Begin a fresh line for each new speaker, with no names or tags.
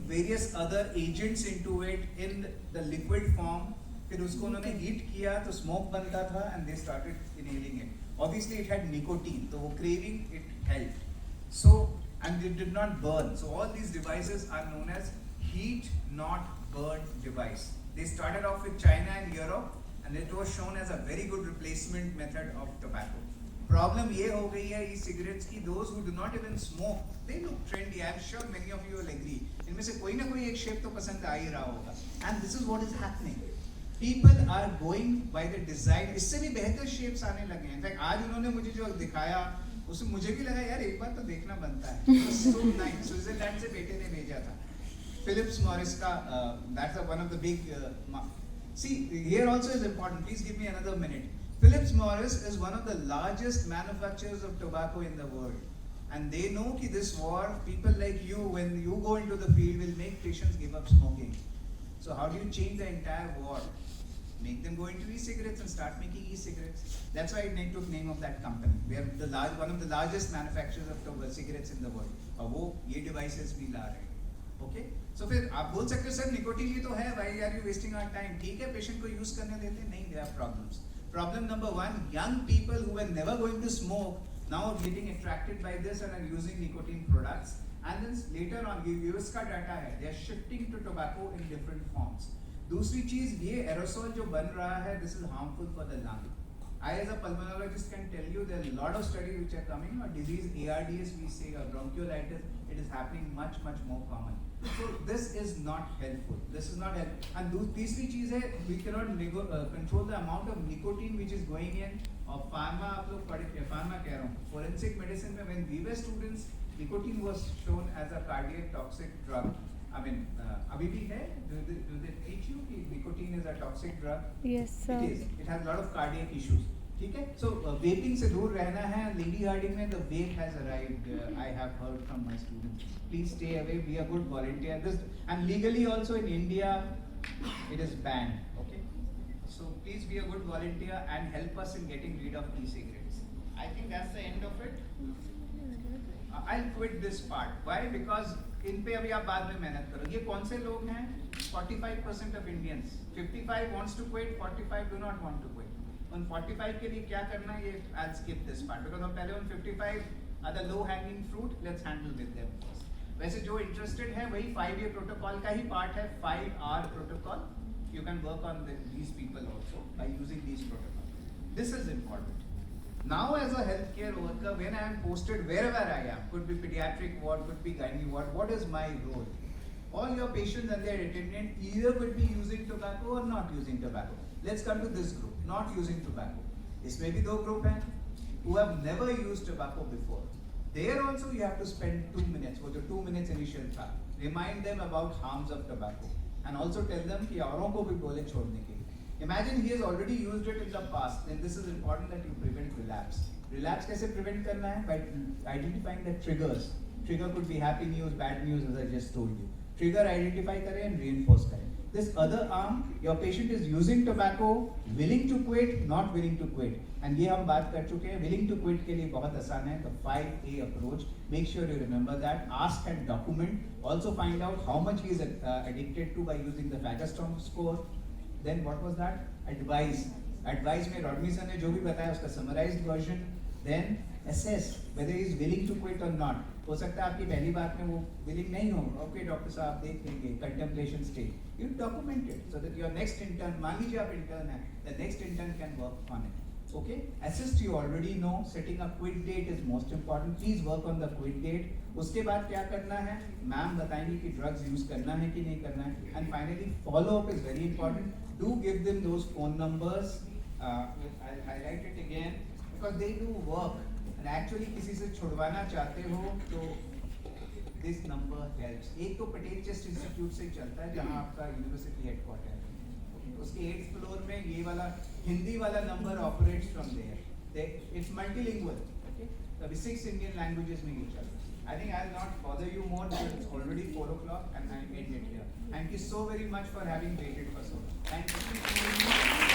various other agents into it in the liquid form. फिर उसको उन्होंने हीट किया तो स्मोक बनता था and they started inhaling it. Obviously it had nicotine, तो वो craving it helped. So and it did not burn. So all these devices are known as heat not burn device. They started off with China and Europe and it was shown as a very good replacement method of tobacco. Problem ये हो गई है e-cigarettes की, those who do not even smoke, they look trendy. I'm sure many of you will agree. इनमें से कोई ना कोई एक shape तो पसंद आ ही रहा होगा. And this is what is happening. People are going by the design. इससे भी बेहतर shapes आने लगे हैं. In fact, आज उन्होंने मुझे जो दिखाया, उससे मुझे भी लगा यार एक बार तो देखना बनता है. It was so nice. Switzerland से बेटे ने भेजा था. Philips Morris का, that's one of the big. See, here also is important. Please give me another minute. Philips Morris is one of the largest manufacturers of tobacco in the world. And they know that this war, people like you, when you go into the field, will make patients give up smoking. So how do you change the entire war? Make them go into e-cigarettes and start making e-cigarettes. That's why I took name of that company. We are one of the largest manufacturers of cigarettes in the world. और वो ये devices भी ला रहे हैं. Okay? So फिर आप बोल सकते हो सर निकोटीन ही तो है. Why are you wasting our time? ठीक है, patient को use करने देते हैं. नहीं, there are problems. Problem number one: young people who were never going to smoke now are getting attracted by this and are using nicotine products. And then later on, US का data है. They are shifting to tobacco in different forms. दूसरी चीज ये aerosol जो बन रहा है, this is harmful for the lung. I as a pulmonologist can tell you there are a lot of studies which are coming on disease ARDS we say or bronchiolitis. It is happening much more common. So this is not helpful. This is not helpful. And तीसरी चीज है we cannot control the amount of nicotine which is going in. और pharma आप लोग पढ़े pharma कह रहा हूँ. Forensic medicine में when we were students, nicotine was shown as a cardiac toxic drug. I mean, अभी भी है? Do they teach you कि nicotine is a toxic drug?
Yes, sir.
It is. It has a lot of cardiac issues. ठीक है? So vaping से दूर रहना है. Lady Harding में the vape has arrived. I have heard from my students. Please stay away. Be a good volunteer. This and legally also in India, it is banned. Okay? So please be a good volunteer and help us in getting rid of e-cigarettes. I think that's the end of it. I'll quit this part. Why? Because इन पे अभी आप बाद में मेहनत करो. ये कौन से लोग हैं? 45% of Indians. 55 wants to quit, 45 do not want to quit. उन 45 के लिए क्या करना है? ये I'll skip this part because हम पहले उन 55 are the low hanging fruit. Let's handle with them first. वैसे जो interested है वही 5-year protocol का ही part है. 5R protocol. You can work on these people also by using these protocols. This is important. Now as a healthcare worker, when I am posted wherever I am, could be pediatric ward, could be gynae ward, what is my role? All your patients and their attendant either will be using tobacco or not using tobacco. Let's come to this group, not using tobacco. इसमें भी दो group हैं who have never used tobacco before. There also you have to spend 2 minutes, वो जो 2 minutes initial था. Remind them about harms of tobacco and also tell them कि औरों को भी बोले छोड़ने के लिए. Imagine he has already used it in the past. Then this is important that you prevent relapse. Relapse कैसे prevent करना है? By identifying the triggers. Trigger could be happy news, bad news, as I just told you. Trigger identify करें and reinforce करें. This other arm, your patient is using tobacco, willing to quit, not willing to quit. And ये हम बात कर चुके हैं. Willing to quit के लिए बहुत आसान है. The 5A approach. Make sure you remember that. Ask and document. Also find out how much he is addicted to by using the Fagerstrom score. Then what was that? Advise. Advise में Rodneyson ने जो भी बताया उसका summarized version. Then assess whether he is willing to quit or not. हो सकता है आपकी पहली बात में वो willing नहीं हो. Okay डॉक्टर साहब देख लेंगे. Contemplation stage. You document it so that your next intern, मान लीजिए आप intern हैं, the next intern can work on it. Okay? Assist you already know. Setting a quit date is most important. Please work on the quit date. उसके बाद क्या करना है? Ma'am बताएंगी कि drugs use करना है कि नहीं करना है. And finally follow up is very important. Do give them those phone numbers. I'll highlight it again because they do work. And actually किसी से छुड़वाना चाहते हो तो this number helps. एक तो पटेल चेस्ट इंस्टीट्यूट से चलता है जहाँ आपका यूनिवर्सिटी हेडक्वार्टर है. उसके 8th फ्लोर में ये वाला हिंदी वाला number operates from there. It's multilingual. Okay? अभी 6 Indian languages में ये चल रहा है. I think I'll not bother you more because it's already 4 o'clock and I end it here. Thank you so very much for having waited for so long. Thank you.